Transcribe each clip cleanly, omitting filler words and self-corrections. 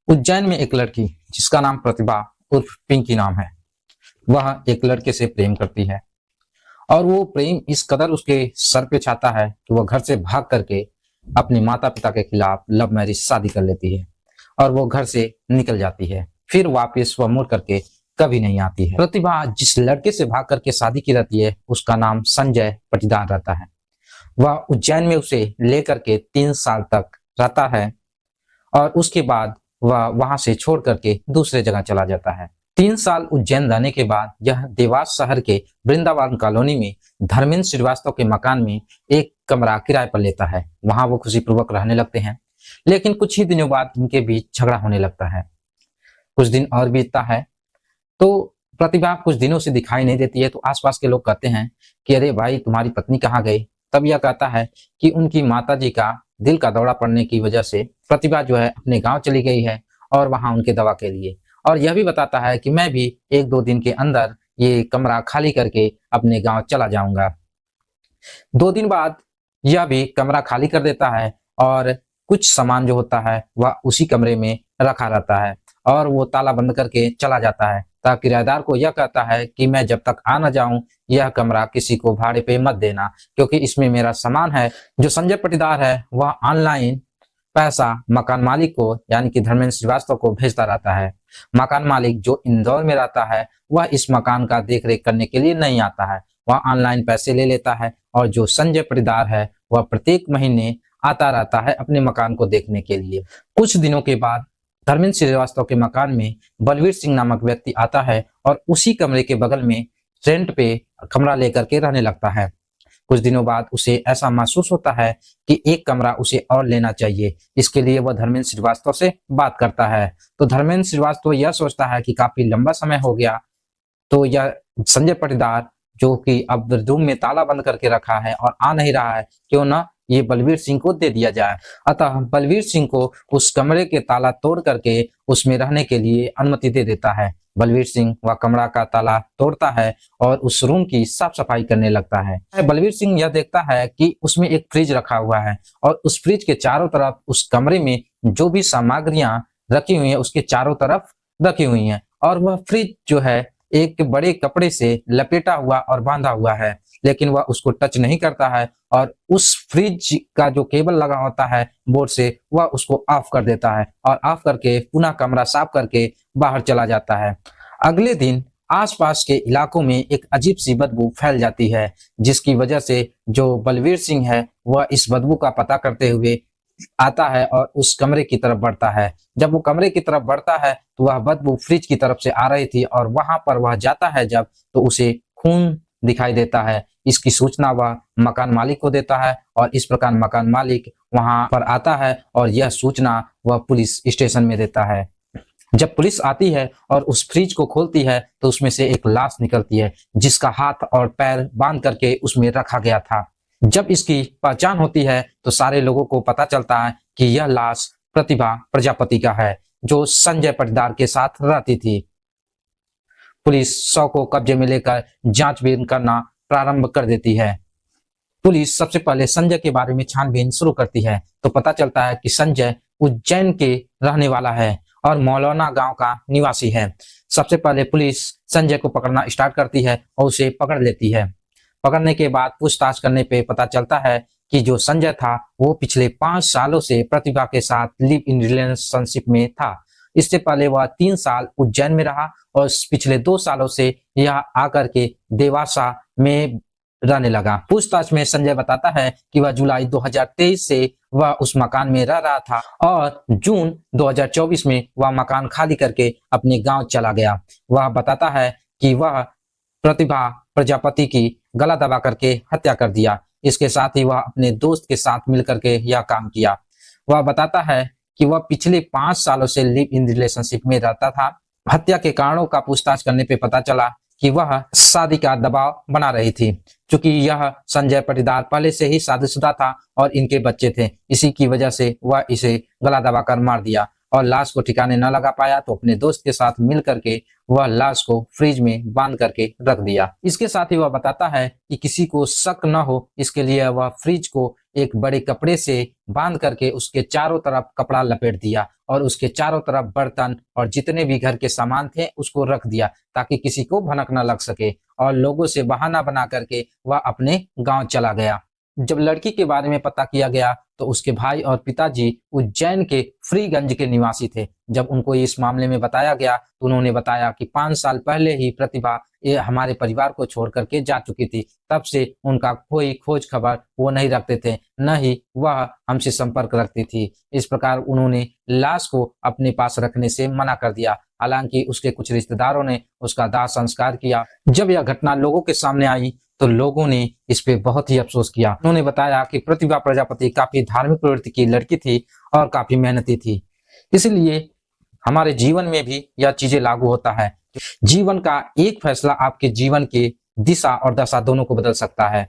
उज्जैन में एक लड़की जिसका नाम प्रतिभा उर्फ पिंकी नाम है, वह एक लड़के से प्रेम करती है और वो प्रेम इस कदर उसके सर पे छाता है कि वह घर से भाग करके अपने माता पिता के खिलाफ लव मैरिज शादी कर लेती है और वो घर से निकल जाती है। फिर वापस वह मुड़ करके कभी नहीं आती है। प्रतिभा जिस लड़के से भाग करके शादी की रहती है उसका नाम संजय पटीदार रहता है। वह उज्जैन में उसे लेकर के 3 साल तक रहता है और उसके बाद वह वहां से छोड़ करके दूसरे जगह चला जाता है। 3 साल उज्जैन रहने के बाद यह देवास शहर के वृंदावन कॉलोनी में धर्मेंद्र श्रीवास्तव के मकान में एक कमरा किराए पर लेता है। वहां वो खुशीपूर्वक रहने लगते हैं, लेकिन कुछ ही दिनों बाद इनके बीच झगड़ा होने लगता है। कुछ दिन और बीतता है तो प्रतिभा कुछ दिनों से दिखाई नहीं देती है, तो आसपास के लोग कहते हैं कि अरे भाई तुम्हारी पत्नी कहाँ गई। तब यह कहता है कि उनकी माताजी का दिल का दौरा पड़ने की वजह से प्रतिभा जो है अपने गांव चली गई है और वहां उनके दवा के लिए। और यह भी बताता है कि मैं भी 1-2 दिन के अंदर ये कमरा खाली करके अपने गांव चला जाऊंगा। 2 दिन बाद यह भी कमरा खाली कर देता है और कुछ सामान जो होता है वह उसी कमरे में रखा रहता है और वो ताला बंद करके चला जाता है, ताकि किराएदार को यह कहता है कि मैं जब तक आ न जाऊं यह कमरा किसी को भाड़े पे मत देना, क्योंकि इसमें मेरा सामान है। जो संजय पटीदार है वह ऑनलाइन पैसा मकान मालिक को यानी कि धर्मेंद्र श्रीवास्तव को भेजता रहता है। मकान मालिक जो इंदौर में रहता है वह इस मकान का देखरेख करने के लिए नहीं आता है, वह ऑनलाइन पैसे ले लेता है और जो संजय पटीदार है वह प्रत्येक महीने आता रहता है अपने मकान को देखने के लिए। कुछ दिनों के बाद धर्मेंद्र श्रीवास्तव के मकान में बलवीर सिंह नामक व्यक्ति आता है और उसी कमरे के बगल में रेंट पे कमरा लेकर के रहने लगता है। कुछ दिनों बाद उसे ऐसा महसूस होता है कि एक कमरा उसे और लेना चाहिए। इसके लिए वह धर्मेंद्र श्रीवास्तव से बात करता है, तो धर्मेंद्र श्रीवास्तव यह सोचता है कि काफी लंबा समय हो गया, तो यह संजय पटीदार जो कि अब रूम में ताला बंद करके रखा है और आ नहीं रहा है, क्यों ना ये बलवीर सिंह को दे दिया जाए। अतः बलवीर सिंह को उस कमरे के ताला तोड़ करके उसमें रहने के लिए अनुमति दे देता है। बलवीर सिंह वह कमरा का ताला तोड़ता है और उस रूम की साफ सफाई करने लगता है। बलवीर सिंह यह देखता है कि उसमें एक फ्रिज रखा हुआ है और उस फ्रिज के चारों तरफ उस कमरे में जो भी सामग्रियां रखी हुई है उसके चारों तरफ रखी हुई हैं और वह फ्रिज जो है एक बड़े कपड़े से लपेटा हुआ और बांधा हुआ है, लेकिन वह उसको टच नहीं करता है और उस फ्रिज का जो केबल लगा होता है बोर्ड से वह उसको ऑफ कर देता है और ऑफ करके पुनः कमरा साफ करके बाहर चला जाता है। अगले दिन आसपास के इलाकों में एक अजीब सी बदबू फैल जाती है, जिसकी वजह से जो बलवीर सिंह है वह इस बदबू का पता करते हुए आता है और उस कमरे की तरफ बढ़ता है। जब वो कमरे की तरफ बढ़ता है तो वह बदबू फ्रिज की तरफ से आ रही थी और वहां पर वह जाता है जब, तो उसे खून दिखाई देता है। इसकी सूचना वह मकान मालिक को देता है और इस प्रकार मकान मालिक वहां पर आता है और यह सूचना वह पुलिस स्टेशन में देता है। जब पुलिस आती है और उस फ्रिज को खोलती है तो उसमें से एक लाश निकलती है, जिसका हाथ और पैर बांध करके उसमें रखा गया था। जब इसकी पहचान होती है तो सारे लोगों को पता चलता है कि यह लाश प्रतिभा प्रजापति का है, जो संजय पटीदार के साथ रहती थी। पुलिस शव को कब्जे में लेकर जांचबीन करना प्रारंभ कर देती है। पुलिस सबसे पहले संजय के बारे में छानबीन शुरू करती है, तो पता चलता है कि संजय उज्जैन के रहने वाला है और मौलाना गांव का निवासी है। सबसे पहले पुलिस संजय को पकड़ना स्टार्ट करती है और उसे पकड़ लेती है। पकड़ने के बाद पूछताछ करने पे पता चलता है कि जो संजय था वो पिछले 5 सालों से प्रतिभा के साथ लिव इन रिलेशनशिप में था। इससे पहले वह 3 साल उज्जैन में रहा और पिछले 2 सालों से यह आकर के देवासा में रहने लगा। पूछताछ में संजय बताता है कि वह जुलाई 2023 से वह उस मकान में रह रहा था और जून 2024 में वह मकान खाली करके अपने गांव चला गया। वह बताता है कि वह प्रतिभा प्रजापति की गला दबा करके हत्या कर दिया। इसके साथ ही वह अपने दोस्त के साथ मिलकर के यह काम किया। वह बताता है कि वह पिछले 5 सालों से लिव इन रिलेशनशिप में रहता था। हत्या के कारणों का पूछताछ करने पे पता चला कि वह शादी का दबाव बना रही थी, क्योंकि यह संजय पटीदार पहले से ही शादीशुदा था और इनके बच्चे थे। इसी की वजह से वह इसे गला दबाकर मार दिया। और लाश को ठिकाने न लगा पाया तो अपने दोस्त के साथ मिल करके वह लाश को फ्रिज में बांध करके रख दिया। इसके साथ ही वह बताता है कि किसी को शक न हो इसके लिए वह फ्रिज को एक बड़े कपड़े से बांध करके उसके चारों तरफ कपड़ा लपेट दिया और उसके चारों तरफ बर्तन और जितने भी घर के सामान थे उसको रख दिया ताकि किसी को भनक न लग सके, और लोगों से बहाना बना करके वह अपने गांव चला गया। जब लड़की के बारे में पता किया गया तो उसके भाई और पिताजी उज्जैन के फ्रीगंज के निवासी थे। जब उनको इस मामले में बताया गया तो उन्होंने बताया कि 5 साल पहले ही प्रतिभा ये हमारे परिवार को छोड़ करके जा चुकी थी। तब से उनका कोई खोज खबर वो नहीं रखते थे, न ही वह हमसे संपर्क रखती थी। इस प्रकार उन्होंने लाश को अपने पास रखने से मना कर दिया। हालांकि उसके कुछ रिश्तेदारों ने उसका दाह संस्कार किया। जब यह घटना लोगों के सामने आई तो लोगों ने इस पे बहुत ही अफसोस किया। उन्होंने बताया कि प्रतिभा प्रजापति काफी धार्मिक प्रवृत्ति की लड़की थी और काफी मेहनती थी, इसलिए हमारे जीवन में भी यह चीजें लागू होता है। जीवन का एक फैसला आपके जीवन के दिशा और दशा दोनों को बदल सकता है।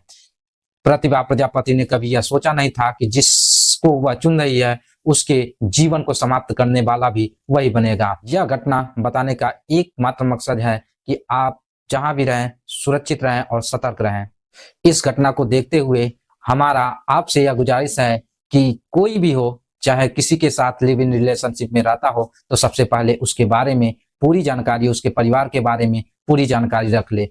प्रतिभा प्रजापति ने कभी यह सोचा नहीं था कि जिसको वह चुन रही है उसके जीवन को समाप्त करने वाला भी वही बनेगा। यह घटना बताने का एकमात्र मकसद है कि आप जहां भी रहें सुरक्षित रहें और सतर्क रहें। इस घटना को देखते हुए हमारा आपसे यह गुजारिश है कि कोई भी हो, चाहे किसी के साथ लिव इन रिलेशनशिप में रहता हो, तो सबसे पहले उसके बारे में पूरी जानकारी, उसके परिवार के बारे में पूरी जानकारी रख ले।